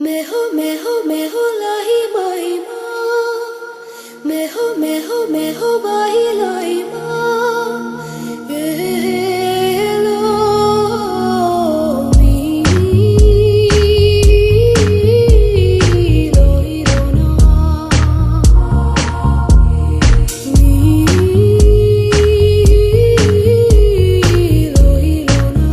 मैं हो लाही माही माँ मैं हो बाही लाई माँ लो मी लोही रोना मी लोही रोना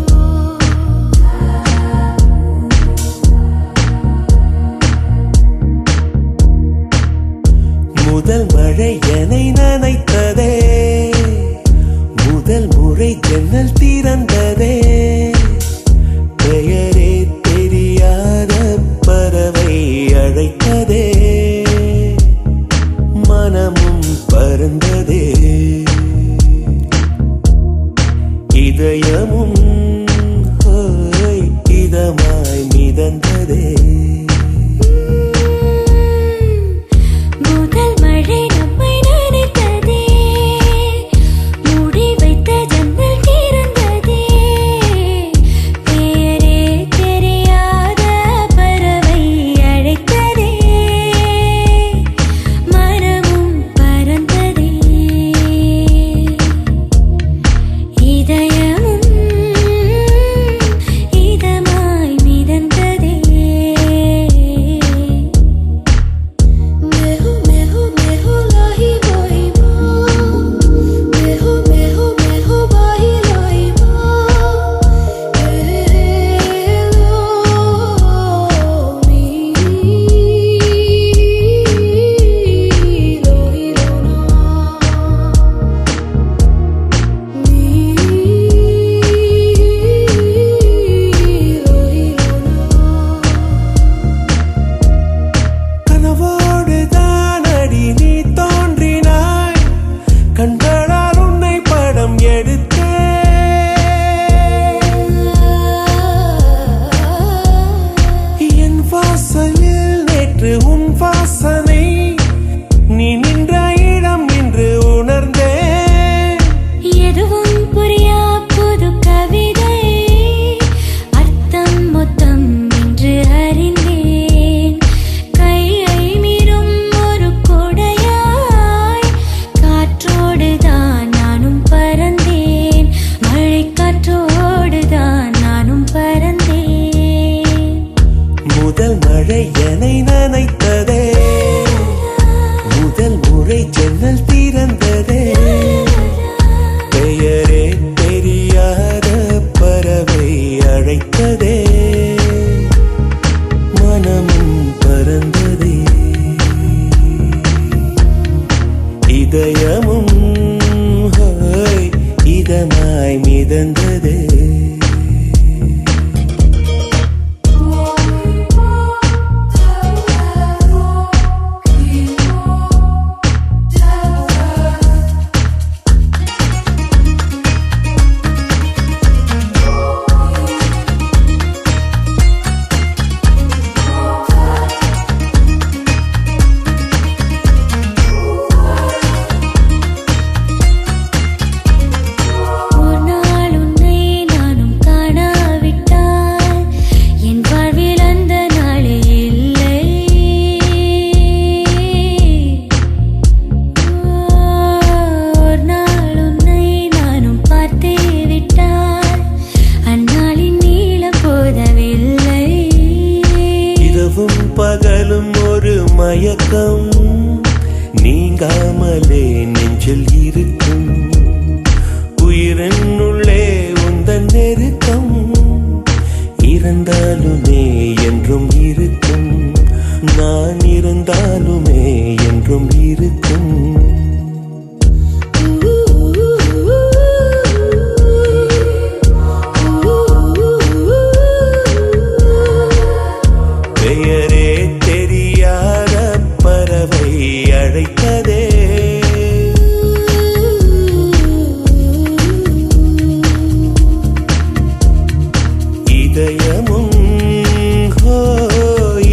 முதல் மழை என்னை நனைத்ததே, முதல் முறை ஜன்னல் திறந்ததே, பெயரே தெரியாத பறவை அழைத்ததே, மனமும் பறந்ததே, இதயமும் இதமாய் மிதந்ததே. முதல் மழை என்னை நனைத்ததே, முதல் முறை ஜன்னல் திறந்ததே, பெயரே தெரியாத பறவை அழைத்ததே, மனமும் பறந்ததே, இதயமும் இதமாய் மிதந்ததே. பகலும் ஒரு மயக்கம் நீங்காமலே நெஞ்சில் இருக்கும், உயிரினுள்ளே உந்தன் நெருக்கம் இருந்தாலுமே என்றும் இருக்கும், நான் இருந்தாலுமே என்றும் இருக்கும். பெயரே தெரியாத பறவை அழைத்ததே, இதயமும்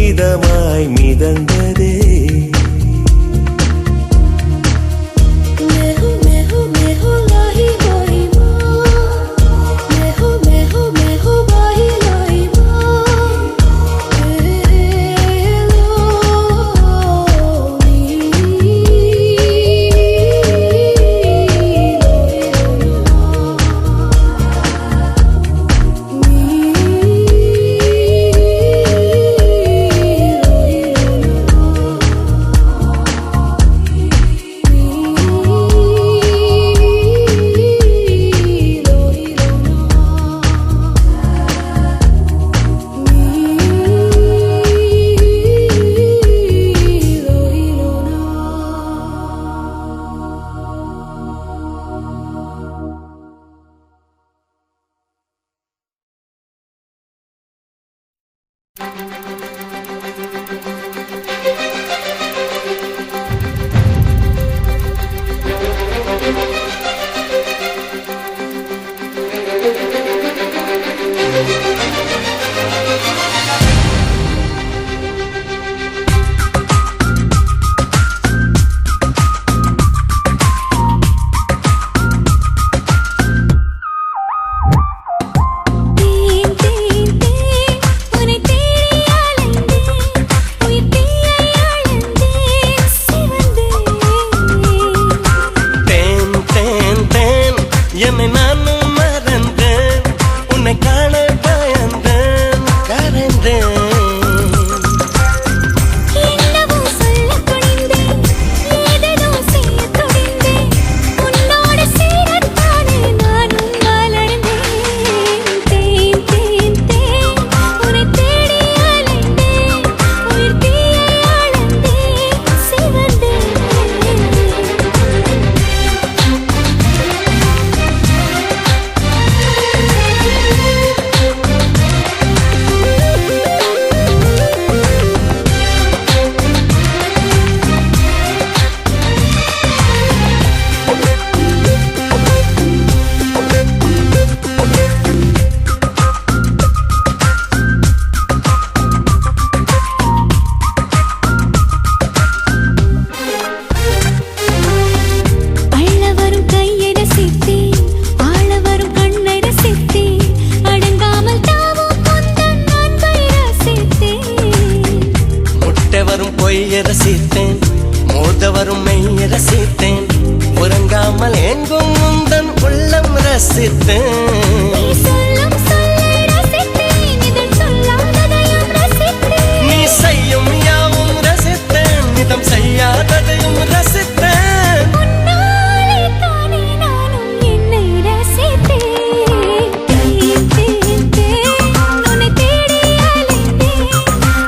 இதமாய் மிதந்ததே. मैं हो बाही लाई माँ கையை ரசித்தேன், மோத வரும் மெய்யை ரசித்தேன், உறங்காமல் எங்கும் முந்தன் உள்ளம் ரசித்தேன். நீ சொல்லும் சொல்லை ரசித்தேன், இதழ் சொல்லாததையும் ரசித்தேன். நீ செய்யும் யாவும் ரசித்தேன், நிதம் செய்யாததையும் ரசித்தேன். உன்னாலே தானே நானும் என்னை ரசித்தேன். தேன், தேன், தேன், உன்னை தேடி அலைந்தேன்.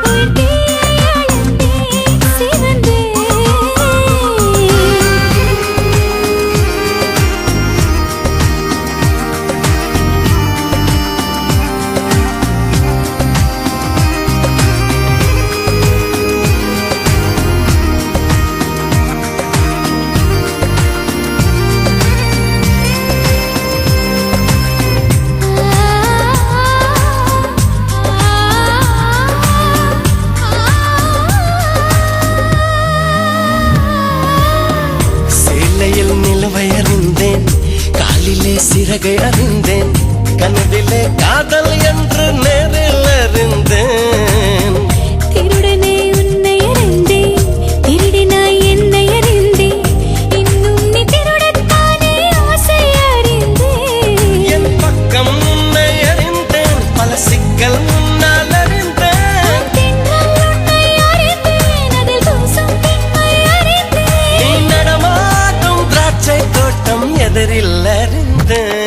உயிர் தேடி அலைந்தேன், சிவந்தேன். சேலையில் நிலவை அறிந்தேன், காலிலே சிறகை அறிந்தேன், கனவிலே காதல் என்று நேரில் அறிந்தேன். திருடனே உன்னை அறிந்தேன், திருடினாய் என்னை அறிந்தேன். இன்னும் நீ திருடத்தானே ஆசை அறிந்தேன். என் பக்கம் உன்னை அறிந்தேன், பல சிக்கல் முன்னால் அறிந்தேன். தென்றல் உன்னை அறிந்தேன், அதில் தூசும் பெண்மை அறிந்தேன். நீ நடமாடும் திராட்சை தோட்டம் எதிரில் அறிந்தேன்.